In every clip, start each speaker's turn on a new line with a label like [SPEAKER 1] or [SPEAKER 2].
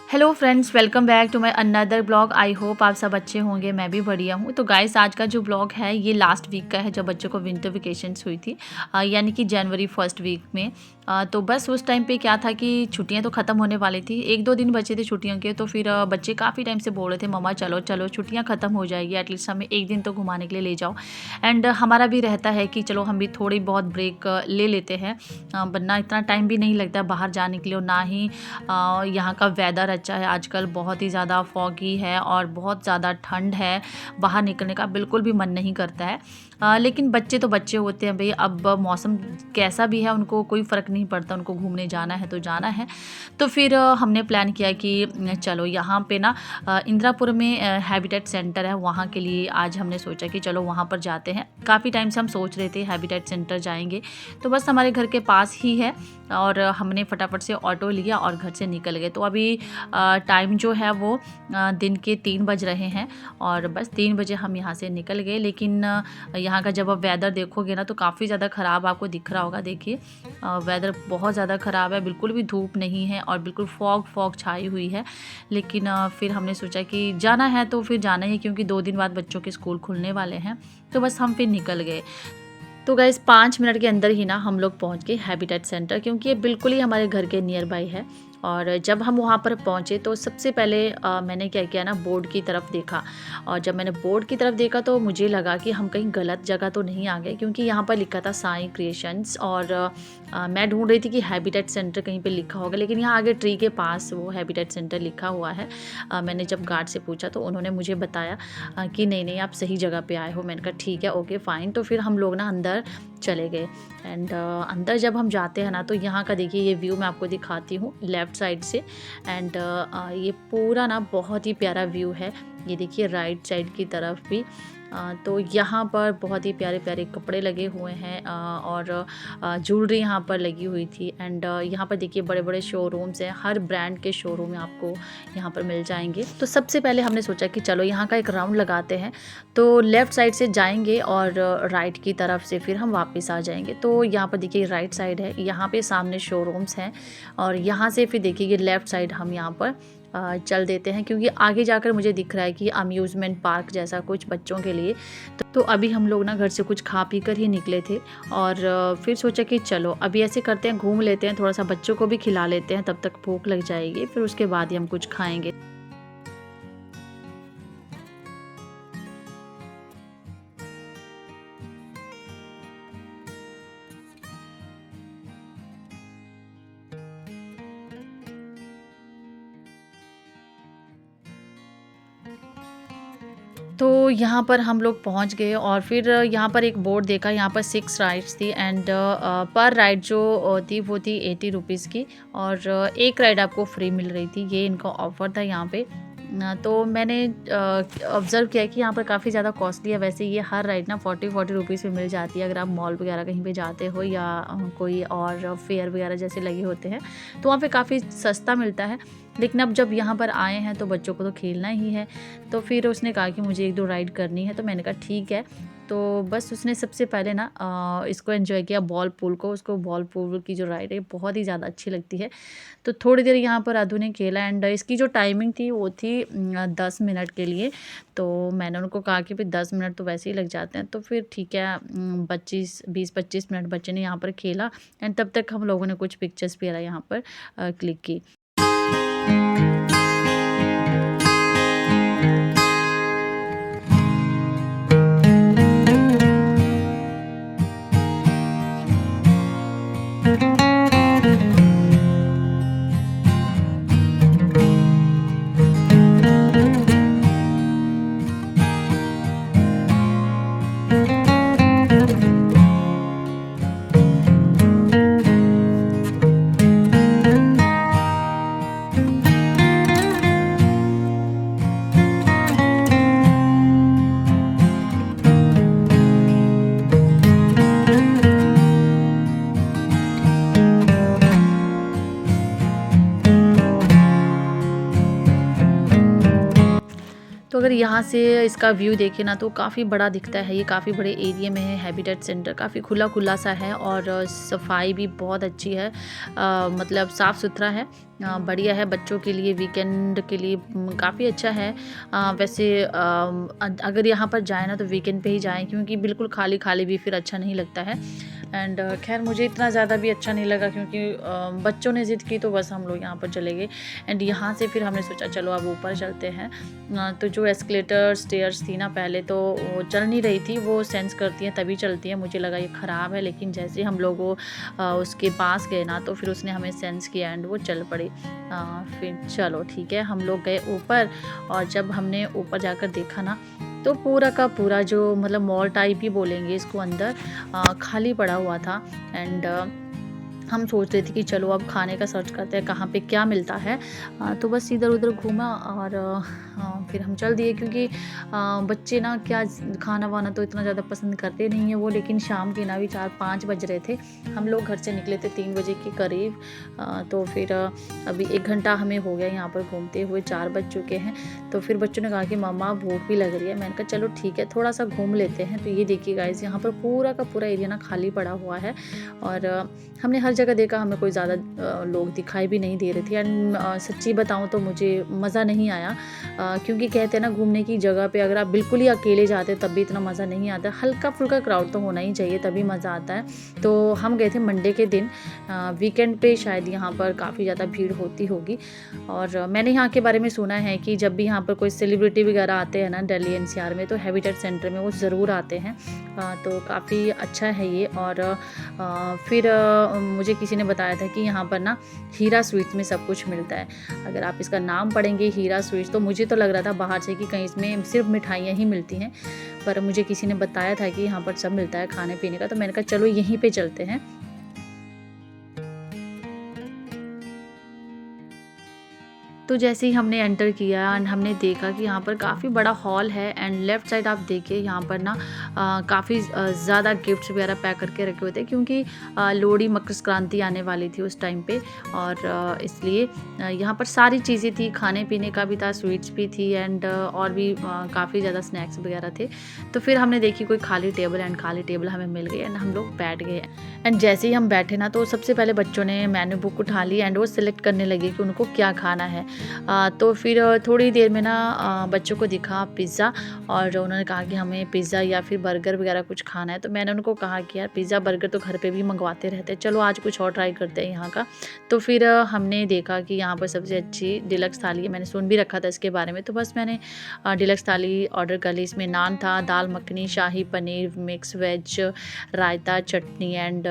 [SPEAKER 1] Hello friends, welcome back to my another blog. I hope आप सब अच्छे होंगे, मैं भी बढ़िया हूँ। तो गाइस, आज का जो ब्लॉग है ये लास्ट वीक का है जब बच्चों को विंटर वेकेशंस हुई थी, यानी कि जनवरी फर्स्ट वीक में। तो बस उस टाइम पे क्या था कि छुट्टियां तो ख़त्म होने वाली थी, 1-2 दिन बचे थे छुट्टियों के। तो फिर बच्चे काफ़ी टाइम से बोल रहे थे मम्मा चलो चलो छुट्टियाँ ख़त्म हो जाएगी, एटलीस्ट हमें एक दिन तो घुमाने के लिए ले जाओ। एंड हमारा भी रहता है कि चलो हम भी थोड़ी बहुत ब्रेक ले लेते हैं, वरना इतना टाइम भी नहीं लगता बाहर जाने के लिए। और ना ही यहाँ का वेदर अच्छा है, आजकल बहुत ही ज़्यादा फॉगी है और बहुत ज़्यादा ठंड है, बाहर निकलने का बिल्कुल भी मन नहीं करता है। लेकिन बच्चे तो बच्चे होते हैं भाई, अब मौसम कैसा भी है उनको कोई फ़र्क नहीं पड़ता, उनको घूमने जाना है तो जाना है। तो फिर हमने प्लान किया कि चलो यहाँ पे ना इंदिरापुर में हैबिटेट सेंटर है, वहाँ के लिए आज हमने सोचा कि चलो वहाँ पर जाते हैं। काफ़ी टाइम से हम सोच रहे थे हैबिटेट सेंटर जाएंगे, तो बस हमारे घर के पास ही है और हमने फटाफट से ऑटो लिया और घर से निकल गए। तो अभी टाइम जो है वो दिन के 3 बज रहे हैं और बस 3 बजे हम यहाँ से निकल गए। लेकिन यहाँ का जब आप वेदर देखोगे ना तो काफ़ी ज़्यादा ख़राब आपको दिख रहा होगा। देखिए वेदर बहुत ज़्यादा ख़राब है, बिल्कुल भी धूप नहीं है और बिल्कुल फॉग छाई हुई है। लेकिन फिर हमने सोचा कि जाना है तो फिर जाना ही, क्योंकि 2 दिन बाद बच्चों के स्कूल खुलने वाले हैं। तो बस हम फिर निकल गए। तो गाइस 5 मिनट के अंदर ही ना हम लोग पहुंच गए हैबिटेट सेंटर, क्योंकि ये बिल्कुल ही हमारे घर के नियर बाई है। और जब हम वहाँ पर पहुँचे तो सबसे पहले मैंने क्या किया ना, बोर्ड की तरफ देखा। और जब मैंने बोर्ड की तरफ देखा तो मुझे लगा कि हम कहीं गलत जगह तो नहीं आ गए, क्योंकि यहाँ पर लिखा था साई क्रिएशंस और मैं ढूंढ रही थी कि हैबिटेट सेंटर कहीं पे लिखा होगा, लेकिन यहाँ आगे ट्री के पास वो हैबिटेट सेंटर लिखा हुआ है। मैंने जब गार्ड से पूछा तो उन्होंने मुझे बताया कि नहीं नहीं आप सही जगह पे आए हो। मैंने कहा ठीक है, ओके फ़ाइन। तो फिर हम लोग ना अंदर चले गए। एंड अंदर जब हम जाते हैं ना तो यहाँ का देखिए ये व्यू मैं आपको दिखाती हूँ लेफ़्ट साइड से। एंड ये पूरा ना बहुत ही प्यारा व्यू है। ये देखिए राइट साइड की तरफ भी तो यहाँ पर बहुत ही प्यारे प्यारे कपड़े लगे हुए हैं और ज्वेलरी यहाँ पर लगी हुई थी। एंड यहाँ पर देखिए बड़े बड़े शोरूम्स हैं, हर ब्रांड के शोरूम आपको यहाँ पर मिल जाएंगे। तो सबसे पहले हमने सोचा कि चलो यहाँ का एक राउंड लगाते हैं। तो लेफ़्ट साइड से जाएंगे और राइट की तरफ से फिर हम वापस आ जाएंगे। तो यहाँ पर देखिए राइट साइड है, यहाँ पे सामने शोरूम्स हैं और यहाँ से फिर देखिए ये लेफ़्ट साइड हम यहाँ पर चल देते हैं, क्योंकि आगे जाकर मुझे दिख रहा है कि अम्यूज़मेंट पार्क जैसा कुछ बच्चों के लिए। तो अभी हम लोग ना घर से कुछ खा पी कर ही निकले थे और फिर सोचा कि चलो अभी ऐसे करते हैं, घूम लेते हैं, थोड़ा सा बच्चों को भी खिला लेते हैं, तब तक भूख लग जाएगी, फिर उसके बाद ही हम कुछ खाएंगे। तो यहाँ पर हम लोग पहुँच गए और फिर यहाँ पर एक बोर्ड देखा, यहाँ पर 6 राइड्स थी। एंड पर राइड जो थी वो थी 80 रुपीज़ की और एक राइड आपको फ्री मिल रही थी। ये इनका ऑफ़र था यहाँ पे। तो मैंने ऑब्ज़र्व किया कि यहाँ पर काफ़ी ज़्यादा कॉस्टली है। वैसे ये हर राइड ना 40 रुपीज़ में मिल जाती है अगर आप मॉल वगैरह कहीं पे जाते हो या कोई और फेयर वगैरह जैसे लगे होते हैं, तो वहाँ पे काफ़ी सस्ता मिलता है। लेकिन अब जब यहाँ पर आए हैं तो बच्चों को तो खेलना ही है, तो फिर उसने कहा कि मुझे 1-2 राइड करनी है। तो मैंने कहा ठीक है। तो बस उसने सबसे पहले ना इसको एंजॉय किया, बॉल पूल को। उसको बॉल पूल की जो राइड है बहुत ही ज़्यादा अच्छी लगती है। तो थोड़ी देर यहाँ पर अदू ने खेला एंड इसकी जो टाइमिंग थी वो थी 10 मिनट के लिए। तो मैंने उनको कहा कि भाई 10 मिनट तो वैसे ही लग जाते हैं, तो फिर ठीक है 20-25 मिनट बच्चे ने यहाँ पर खेला। एंड तब तक हम लोगों ने कुछ पिक्चर्स वगैरह यहाँ पर क्लिक की। तो अगर यहाँ से इसका व्यू देखें ना तो काफ़ी बड़ा दिखता है। ये काफ़ी बड़े एरिया में है हैबिटेट सेंटर, काफ़ी खुला खुला सा है और सफाई भी बहुत अच्छी है, मतलब साफ़ सुथरा है। बढ़िया है बच्चों के लिए, वीकेंड के लिए काफ़ी अच्छा है। वैसे अगर यहाँ पर जाए ना तो वीकेंड पे ही जाएँ, क्योंकि बिल्कुल खाली खाली भी फिर अच्छा नहीं लगता है। एंड खैर मुझे इतना ज़्यादा भी अच्छा नहीं लगा, क्योंकि बच्चों ने ज़िद की तो बस हम लोग यहाँ पर चले गए। एंड यहाँ से फिर हमने सोचा चलो अब ऊपर चलते हैं। तो जो एस्केलेटर स्टेयर्स थी ना, पहले तो वो चल नहीं रही थी, वो सेंस करती हैं तभी चलती हैं। मुझे लगा ये ख़राब है, लेकिन जैसे हम लोग उसके पास गए ना तो फिर उसने हमें सेंस किया एंड वो चल पड़ी। फिर चलो ठीक है, हम लोग गए ऊपर। और जब हमने ऊपर जाकर देखा ना तो पूरा का पूरा जो मतलब मॉल टाइप ही बोलेंगे इसको, अंदर खाली पड़ा हुआ था। एंड हम सोच रहे थे कि चलो अब खाने का सर्च करते हैं कहाँ पे क्या मिलता है। तो बस इधर उधर घूमा और फिर हम चल दिए, क्योंकि बच्चे ना क्या खाना वाना तो इतना ज़्यादा पसंद करते नहीं हैं वो। लेकिन शाम के ना भी 4-5 बज रहे थे, हम लोग घर से निकले थे 3 बजे के करीब। तो फिर अभी 1 घंटा हमें हो गया यहाँ पर घूमते हुए, 4 बज चुके हैं। तो फिर बच्चों ने कहा कि मम्मा भूख भी लग रही है। मैंने कहा चलो ठीक है, थोड़ा सा घूम लेते हैं। तो ये देखिए गाइस, यहाँ पर पूरा का पूरा एरिया ना खाली पड़ा हुआ है। और हमने हर जगह देखा, हमें कोई ज़्यादा लोग दिखाई भी नहीं दे रहे थे। एंड सच्ची बताऊँ तो मुझे मज़ा नहीं आया, क्योंकि कहते हैं ना घूमने की जगह पे अगर आप बिल्कुल ही अकेले जाते तब भी इतना मज़ा नहीं आता। हल्का फुल्का क्राउड तो होना ही चाहिए, तभी मज़ा आता है। तो हम गए थे मंडे के दिन, वीकेंड पे शायद यहाँ पर काफ़ी ज़्यादा भीड़ होती होगी। और मैंने यहाँ के बारे में सुना है कि जब भी यहाँ पर कोई सेलिब्रिटी वगैरह आते हैं ना दिल्ली एनसीआर में, तो हैबिटेट सेंटर में वो ज़रूर आते हैं। तो काफ़ी अच्छा है ये। और फिर मुझे किसी ने बताया था कि यहाँ पर ना हीरा स्वीट्स में सब कुछ मिलता है। अगर आप इसका नाम पढ़ेंगे हीरा स्वीट्स, तो मुझे तो लग रहा था बाहर से कि कहीं इसमें सिर्फ मिठाइयाँ ही मिलती हैं, पर मुझे किसी ने बताया था कि यहाँ पर सब मिलता है खाने पीने का। तो मैंने कहा चलो यहीं पे चलते हैं। तो जैसे ही हमने एंटर किया एंड हमने देखा कि यहाँ पर काफ़ी बड़ा हॉल है। एंड लेफ़्ट साइड आप देखिए यहाँ पर ना काफ़ी ज़्यादा गिफ्ट्स वगैरह पैक करके रखे हुए थे, क्योंकि लोहड़ी मकर संक्रांति आने वाली थी उस टाइम पे। और इसलिए यहाँ पर सारी चीज़ें थी, खाने पीने का भी था, स्वीट्स भी थी। एंड और भी काफ़ी ज़्यादा स्नैक्स वगैरह थे। तो फिर हमने देखी कोई खाली टेबल, एंड खाली टेबल हमें मिल गई एंड हम लोग बैठ गए। एंड जैसे ही हम बैठे ना तो सबसे पहले बच्चों ने मेन्यू बुक उठा ली एंड वो सिलेक्ट करने लगे कि उनको क्या खाना है। तो फिर थोड़ी देर में ना बच्चों को दिखा पिज़्ज़ा, और उन्होंने कहा कि हमें पिज़्ज़ा या फिर बर्गर वगैरह कुछ खाना है। तो मैंने उनको कहा कि यार पिज़्ज़ा बर्गर तो घर पे भी मंगवाते रहते हैं, चलो आज कुछ और ट्राई करते हैं यहाँ का। तो फिर हमने देखा कि यहाँ पर सबसे अच्छी डिलक्स थाली है, मैंने सुन भी रखा था इसके बारे में। तो बस मैंने डिलक्स थाली ऑर्डर कर ली। इसमें नान था, dal makhani, shahi paneer, mix veg, raita, chutney and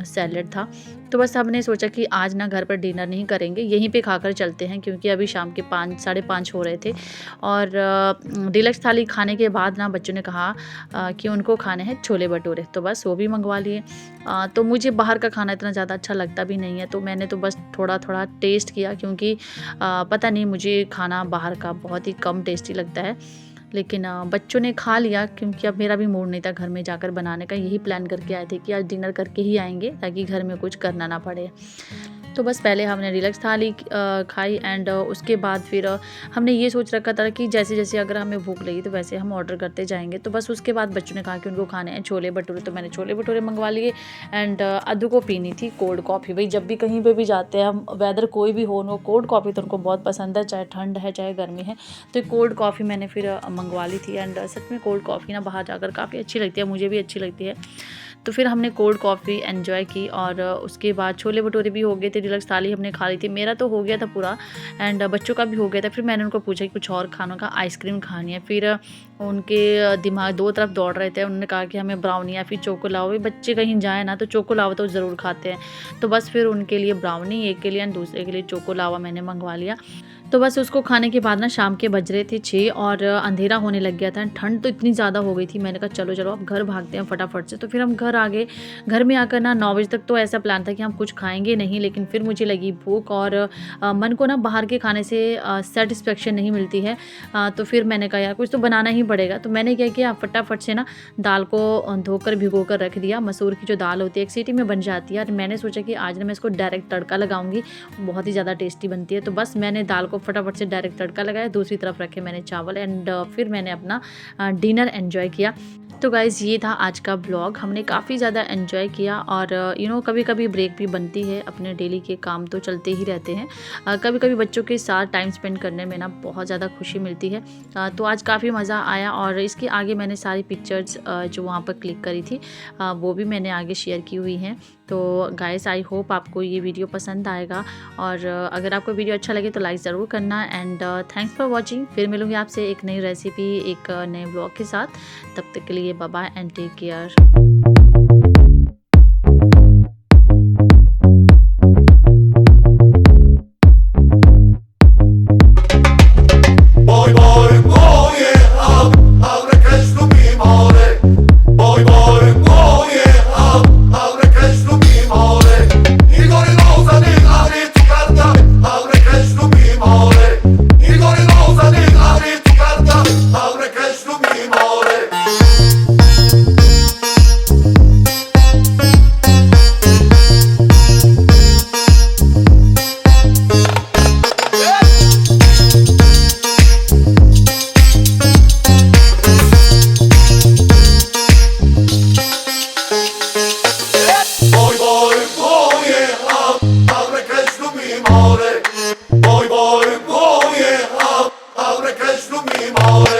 [SPEAKER 1] salad था। तो बस हमने सोचा कि आज ना घर पर डिनर नहीं करेंगे, यहीं पे खाकर चलते हैं, क्योंकि अभी शाम के 5 साढ़े 5 हो रहे थे। और डिलक्स थाली खाने के बाद ना बच्चों ने कहा कि उनको खाने हैं छोले भटूरे, तो बस वो भी मंगवा लिए। तो मुझे बाहर का खाना इतना ज़्यादा अच्छा लगता भी नहीं है, तो मैंने तो बस थोड़ा थोड़ा टेस्ट किया, क्योंकि पता नहीं मुझे खाना बाहर का बहुत ही कम टेस्टी लगता है। लेकिन बच्चों ने खा लिया, क्योंकि अब मेरा भी मूड नहीं था घर में जाकर बनाने का। यही प्लान करके आए थे कि आज डिनर करके ही आएंगे, ताकि घर में कुछ करना ना पड़े। तो बस पहले हमने डिलक्स थाली खाई। एंड उसके बाद फिर हमने ये सोच रखा था कि जैसे जैसे अगर हमें भूख लगी तो वैसे हम ऑर्डर करते जाएंगे। तो बस उसके बाद बच्चों ने कहा कि उनको खाने हैं छोले भटूरे, तो मैंने छोले भटूरे मंगवा लिए। एंड अद्दू को पीनी थी कोल्ड कॉफ़ी। भाई जब भी कहीं पे भी जाते हैं हम, वेदर कोई भी हो, उनको कोल्ड कॉफ़ी तो उनको बहुत पसंद है, चाहे ठंड है चाहे गर्मी है। तो कोल्ड कॉफ़ी मैंने फिर मंगवा ली थी। एंड सच में कोल्ड कॉफ़ी ना बाहर जाकर काफ़ी अच्छी लगती है, मुझे भी अच्छी लगती है। तो फिर हमने कोल्ड कॉफ़ी एंजॉय की। और उसके बाद छोले भटूरे भी हो गए थे, डिलक्स थाली हमने खा ली थी। मेरा तो हो गया था पूरा, एंड बच्चों का भी हो गया था। फिर मैंने उनको पूछा कि कुछ और खानों का, आइसक्रीम खानी है। फिर उनके दिमाग दो तरफ दौड़ रहे थे, उन्होंने कहा कि हमें ब्राउनी या फिर चोको लाओ। भाई बच्चे कहीं जाए ना तो चोको लावा तो ज़रूर खाते हैं। तो बस फिर उनके लिए ब्राउनी, एक के लिए एंड दूसरे के लिए चोको लावा मैंने मंगवा लिया। तो बस उसको खाने के बाद ना शाम के बज रहे थे 6 और अंधेरा होने लग गया था। ठंड तो इतनी ज़्यादा हो गई थी, मैंने कहा चलो चलो अब घर भागते हैं फटाफट से। तो फिर हम घर आ गए। घर में आकर ना 9 बजे तक तो ऐसा प्लान था कि हम कुछ खाएंगे नहीं, लेकिन फिर मुझे लगी भूख और मन को ना बाहर के खाने से सेटिस्फेक्शन नहीं मिलती है। तो फिर मैंने कहा यार कुछ तो बनाना ही पड़ेगा। तो मैंने क्या किया, फटाफट से ना दाल को धोकर भिगो कर रख दिया। मसूर की जो दाल होती है एक सीटी में बन जाती है। और मैंने सोचा कि आज ना मैं इसको डायरेक्ट तड़का लगाऊंगी, बहुत ही ज़्यादा टेस्टी बनती है। तो बस मैंने दाल को फटाफट से डायरेक्ट तड़का लगाया, दूसरी तरफ रखे मैंने चावल। एंड फिर मैंने अपना डिनर एंजॉय किया। तो गाइज़ ये था आज का ब्लॉग। हमने काफ़ी ज़्यादा एंजॉय किया और कभी कभी ब्रेक भी बनती है, अपने डेली के काम तो चलते ही रहते हैं। कभी कभी बच्चों के साथ टाइम स्पेंड करने में ना बहुत ज़्यादा खुशी मिलती है। तो आज काफ़ी मज़ा आया और इसके आगे मैंने सारी पिक्चर्स जो वहाँ पर क्लिक करी थी वो भी मैंने आगे शेयर की हुई हैं। तो गाइस आई होप आपको ये वीडियो पसंद आएगा और अगर आपको वीडियो अच्छा लगे तो लाइक ज़रूर करना एंड थैंक्स फॉर वॉचिंग। फिर मिलूँगी आपसे एक नई रेसिपी एक नए ब्लॉग के साथ। तब तक के लिए bye bye and take care.
[SPEAKER 2] More.